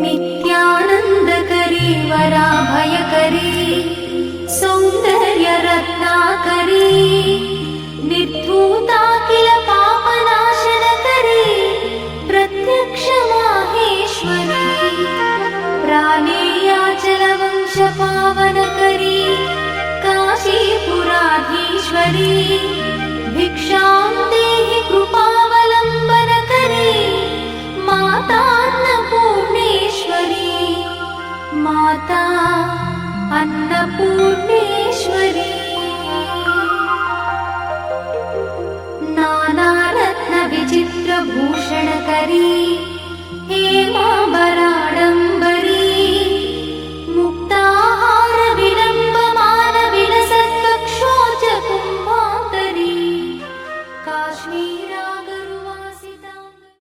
नित्यानन्दकरी वराभयकरी सौन्दर्यरत्नाकरी निर्धूताखिल पापनाशनकरी प्रत्यक्ष माहेश्वरी प्राणेयाचलवंशपावनकरी काशीपुराधीश्वरी भिक्षां देहि कृपावलम्बनकरी माता अन्नपूर्णेश्वरी माता अन्नपूर्णेश्वरी नानारत्नविचित्रभूषणकरी हेमाम्बराडम्बरी मुक्ताहारविलम्बमानविलसत्कक्षोजकुम्भाकरी काश्मीर